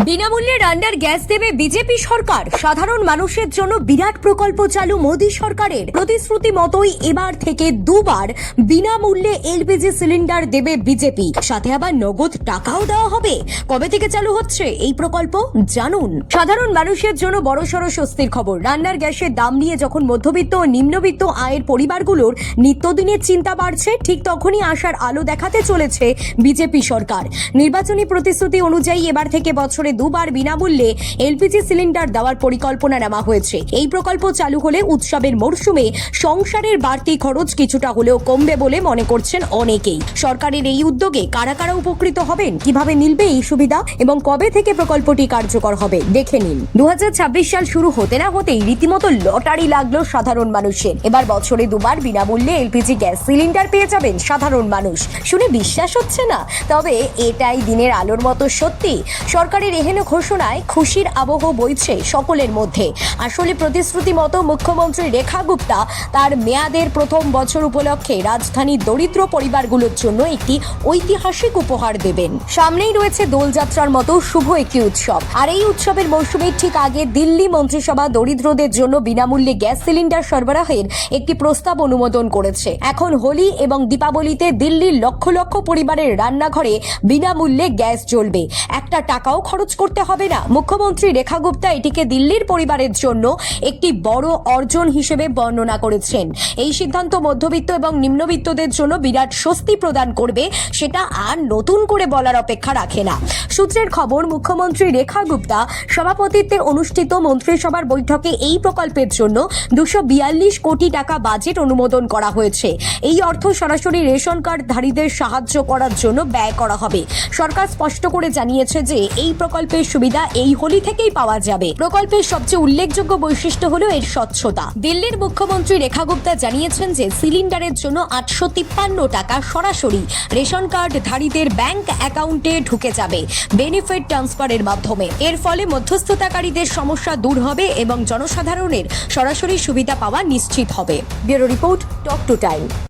বিনামূল্যে রান্নার গ্যাস দেবে বিজেপি সরকার। সাধারণ মানুষের জন্য বিরাট প্রকল্প চালু মোদী সরকারের। প্রতিশ্রুতি মতোই এবার থেকে দুবার বিনামূল্যে এলপিজি সিলিন্ডার দেবে বিজেপি, সাথে আবার নগদ টাকাও দেওয়া হবে। কবে থেকে চালু হচ্ছে এই প্রকল্প জানুন। সাধারণ মানুষের জন্য বড়সড় স্বস্তির খবর। রান্নার গ্যাসের দাম নিয়ে যখন মধ্যবিত্ত ও নিম্নবিত্ত আয়ের পরিবারগুলোর নিত্যদিনের চিন্তা বাড়ছে, ঠিক তখনই আশার আলো দেখাতে চলেছে বিজেপি সরকার। নির্বাচনী প্রতিশ্রুতি অনুযায়ী এবার থেকে বছরে দুবার বিনামূল্যে এলপিজি সিলিন্ডার দেওয়ার পরিকল্পনা নেওয়া হয়েছে। এই প্রকল্প চালু হলে উৎসবের মরশুমে সংসারের বাড়তি খরচ কিছুটা হলেও কমবে বলে মনে করছেন অনেকেই। সরকারের এই উদ্যোগে কারা কারা উপকৃত হবেন, কিভাবে মিলবে এই সুবিধা এবং কবে থেকে প্রকল্পটি কার্যকর হবে দেখে নিন। 2026 সাল শুরু হতে না হতেই রীতিমতো লটারি লাগলো সাধারণ মানুষের। এবার বছরে দুবার বিনামূল্যে এলপিজি গ্যাস সিলিন্ডার পেয়ে যাবেন সাধারণ মানুষ। শুনে বিশ্বাস হচ্ছে না? তবে এটাই দিনের আলোর মতো সত্যি। সরকারের এহেন ঘোষণায় খুশির আবহ বইছে সকলের মধ্যে। আসলে প্রতিশ্রুতি মতো মুখ্যমন্ত্রী রেখা গুপ্তা তার মেয়াদের প্রথম বছর উপলক্ষে রাজধানীর দরিদ্র পরিবারগুলোর জন্য একটি ঐতিহাসিক উপহার দেবেন। সামনেই রয়েছে দোলযাত্রার মতো শুভ একটি উৎসব, আর এই উৎসবের মৌসুমের ঠিক আগে দিল্লি মন্ত্রিসভা দরিদ্রদের জন্য বিনামূল্যে গ্যাস সিলিন্ডার সরবরাহের একটি প্রস্তাব অনুমোদন করেছে। এখন হোলি এবং দীপাবলিতে দিল্লির লক্ষ লক্ষ পরিবারের রান্নাঘরে বিনামূল্যে গ্যাস জ্বলবে। একটা টাকাও খরচ করতে হবে না। মুখ্যমন্ত্রী রেখা গুপ্তা এটিকে দিল্লির পরিবারের জন্য একটি বড় অর্জন হিসেবে বর্ণনা করেছেন। এই সিদ্ধান্ত মধ্যবিত্ত এবং নিম্নবিত্তদের জন্য বিরাট স্বস্তি প্রদান করবে, সেটা আর নতুন করে বলার অপেক্ষা রাখে না। সূত্রের খবর, মুখ্যমন্ত্রী রেখা গুপ্তা সভাপতিত্বে অনুষ্ঠিত মন্ত্রিসভার বৈঠকে এই প্রকল্পের জন্য 242 কোটি টাকা বাজেট অনুমোদন করা হয়েছে। এই অর্থ সরাসরি রেশন কার্ডধারীদের সাহায্য করার জন্য ব্যয় করা হবে। সরকার স্পষ্ট করে জানিয়েছে যে এই প্রকল্পের সুবিধা এই হোলি থেকেই পাওয়া যাবে। প্রকল্পের সবচেয়ে উল্লেখযোগ্য বৈশিষ্ট্য হলো এর স্বচ্ছতা। দিল্লির মুখ্যমন্ত্রী রেখা গুপ্তা জানিয়েছেন যে সিলিন্ডারের জন্য 853 টাকা সরাসরি রেশন কার্ডধারীদের ব্যাংক অ্যাকাউন্টে ঢুকে যাবে বেনিফিট ট্রান্সফারের মাধ্যমে। এর ফলে মধ্যস্থতাকারীদের সমস্যা দূর হবে এবং জনসাধারণের সরাসরি সুবিধা পাওয়া নিশ্চিত হবে। Bureau report, talk to time.